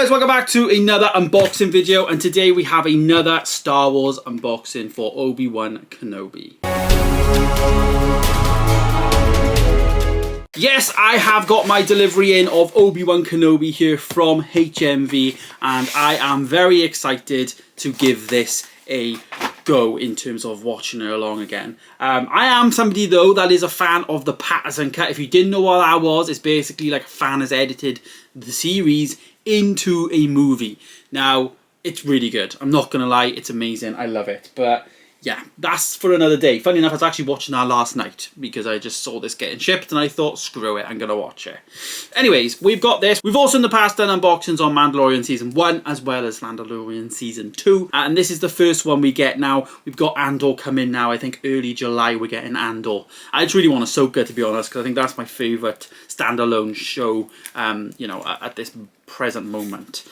guys, welcome back to another unboxing video, and today we have another Star Wars unboxing for Obi-Wan Kenobi. Yes, I have got my delivery in of Obi-Wan Kenobi here from HMV, and I am very excited to give this a go in terms of watching it along again. I am somebody though that is a fan of the Patterson cut. If you didn't know what that was, it's basically like a fan has edited the series into a movie. Now, it's really good. I'm not gonna lie, it's amazing. I love it. But yeah, that's for another day. Funny enough, I was actually watching that last night because I just saw this getting shipped and I thought, screw it, I'm going to watch it. Anyways, we've got this. We've also in the past done unboxings on Mandalorian Season 1 as well as Mandalorian Season 2. And this is the first one we get now. We've got Andor coming now. I think early July we're getting Andor. I just really want Ahsoka, to be honest, because I think that's my favourite standalone show, you know, at this present moment.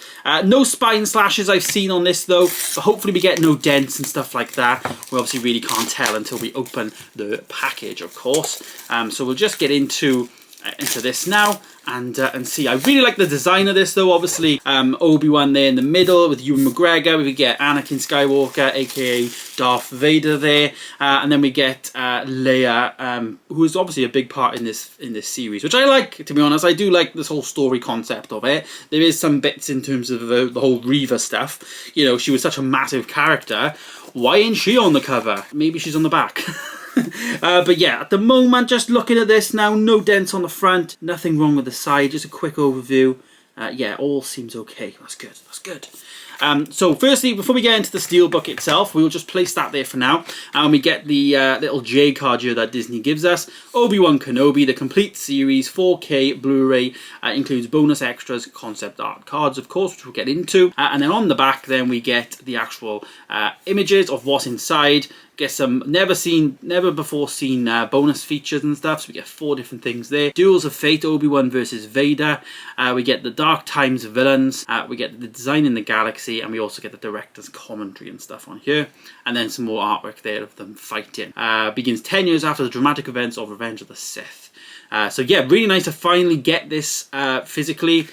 No spine slashes I've seen on this though, but hopefully we get no dents and stuff like that. We obviously really can't tell until we open the package, of course. So we'll just get into this now and see. I really like the design of this though. Obviously Obi-Wan there in the middle with Ewan McGregor. We get Anakin Skywalker aka Darth Vader there, and then we get Leia, who is obviously a big part in this series, which I like, to be honest. I do like this whole story concept of it. There is some bits in terms of the whole Reva stuff. You know, she was such a massive character. Why ain't she on the cover? Maybe she's on the back. But yeah, at the moment, just looking at this now, no dents on the front, nothing wrong with the side, just a quick overview. Yeah, all seems okay. That's good, that's good. So firstly, before we get into the Steelbook itself, we'll just place that there for now. And we get the little J card here that Disney gives us. Obi-Wan Kenobi, the complete series, 4K Blu-ray, includes bonus extras, concept art cards, of course, which we'll get into. And then on the back, then we get the actual images of what's inside. Get some never before seen bonus features and stuff. So we get 4 different things there. Duels of Fate, Obi-Wan versus Vader. We get the Dark Times villains. We get the design in the galaxy, and we also get the director's commentary and stuff on here. And then some more artwork there of them fighting. Begins 10 years after the dramatic events of Revenge of the Sith. So yeah, really nice to finally get this physically.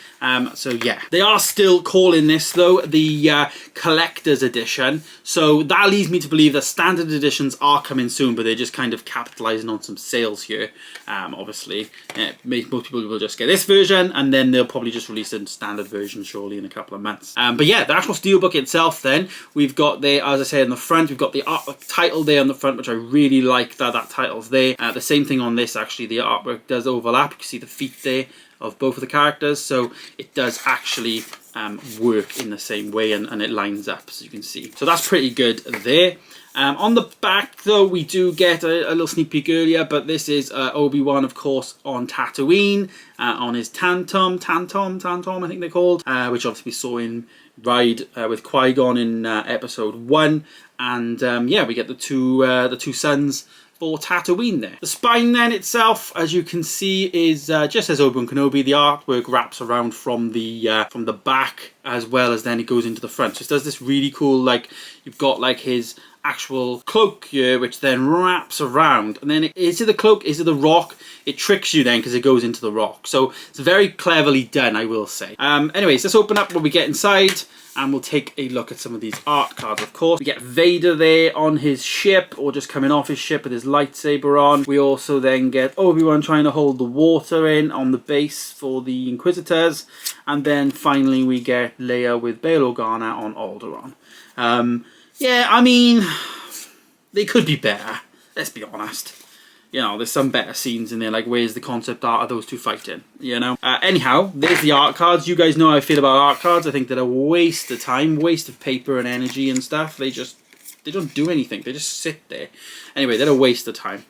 So yeah, they are still calling this though the collector's edition. So that leads me to believe that standard editions are coming soon, but they're just kind of capitalizing on some sales here. Obviously, most people will just get this version, and then they'll probably just release a standard version surely in a couple of months. But yeah, the actual Steelbook itself then, we've got there, as I said, in the front, we've got the title there on the front, which I really like that title's there. The same thing on this, actually, the artwork does overlap. You can see the feet there of both of the characters, so it does actually work in the same way, and it lines up, as you can see. So that's pretty good there. On the back though, we do get a little sneak peek earlier, but this is Obi-Wan, of course, on Tatooine, on his Tantom, I think they're called, which obviously we saw in ride with Qui-Gon in episode 1, and yeah, we get the two sons for Tatooine there. The spine then itself, as you can see, is just as Obi-Wan Kenobi. The artwork wraps around from the back as well as then it goes into the front. So it does this really cool, like, you've got like his actual cloak here, which then wraps around, and then is it the cloak, is it the rock? It tricks you then because it goes into the rock. So it's very cleverly done, I will say. Anyways, let's open up what we get inside, and we'll take a look at some of these art cards, of course. We get Vader there on his ship, or just coming off his ship with his lightsaber on. We also then get Obi-Wan trying to hold the water in on the base for the Inquisitors. And then finally we get Leia with Bail Organa on Alderaan. Yeah, I mean, they could be better, let's be honest. You know, there's some better scenes in there, like where's the concept art of those two fighting, you know? Anyhow, there's the art cards. You guys know how I feel about art cards. I think they're a waste of time, waste of paper and energy and stuff. They don't do anything. They just sit there. Anyway, they're a waste of time.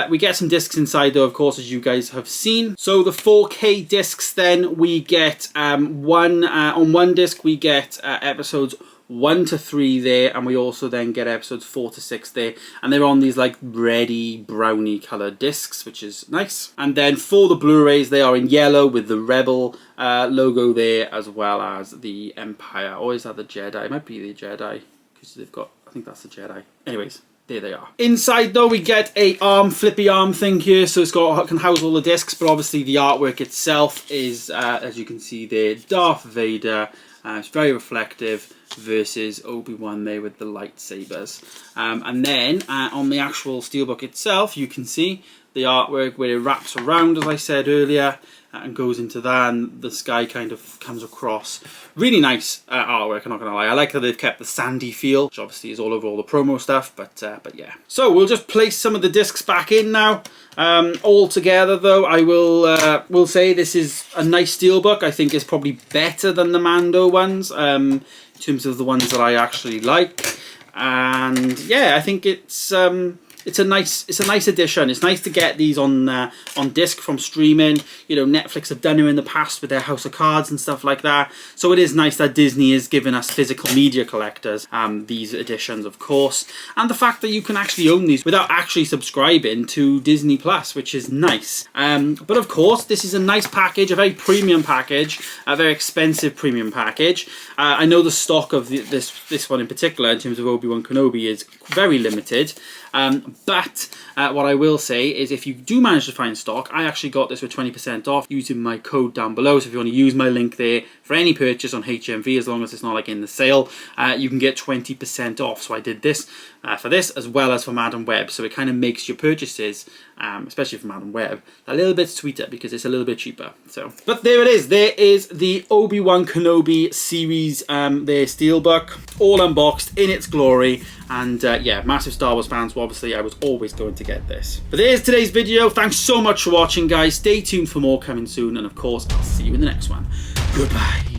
We get some discs inside though, of course, as you guys have seen. So the 4K discs then, we get on one disc we get episodes 1 to 3 there, and we also then get episodes 4 to 6 there, and they're on these like reddy browny coloured discs, which is nice. And then for the Blu-rays, they are in yellow with the Rebel logo there, as well as the Empire, or is that the Jedi? It might be the Jedi, because they've got, I think that's the Jedi. Anyways, there they are. Inside though, we get a flippy arm thing here, so can house all the discs, but obviously the artwork itself is, as you can see there, Darth Vader. It's very reflective versus Obi-Wan there with the lightsabers. And then on the actual steelbook itself, you can see the artwork where it wraps around, as I said earlier, and goes into that, and the sky kind of comes across. Really nice artwork, I'm not gonna lie. I like that they've kept the sandy feel, which obviously is all over all the promo stuff, but yeah. So we'll just place some of the discs back in now. All together though, I will say this is a nice steelbook. I think it's probably better than the Mando ones, in terms of the ones that I actually like. And yeah, I think it's a nice addition. It's nice to get these on disc from streaming. You know, Netflix have done it in the past with their House of Cards and stuff like that. So it is nice that Disney is giving us physical media collectors these editions, of course. And the fact that you can actually own these without actually subscribing to Disney Plus, which is nice. But of course, this is a nice package, a very premium package, a very expensive premium package. I know the stock of this one in particular, in terms of Obi-Wan Kenobi, is very limited. But what I will say is, if you do manage to find stock, I actually got this with 20% off using my code down below. So if you want to use my link there for any purchase on HMV, as long as it's not like in the sale, you can get 20% off. So I did this for this as well as for Madam Web. So it kind of makes your purchases, especially for Madam Web, a little bit sweeter because it's a little bit cheaper. So, but there it is. There is the Obi-Wan Kenobi series, their steelbook, all unboxed in its glory. And yeah, massive Star Wars fans, well, obviously I was always going to get this. But there's today's video. Thanks so much for watching, guys. Stay tuned for more coming soon. And of course, I'll see you in the next one. Goodbye.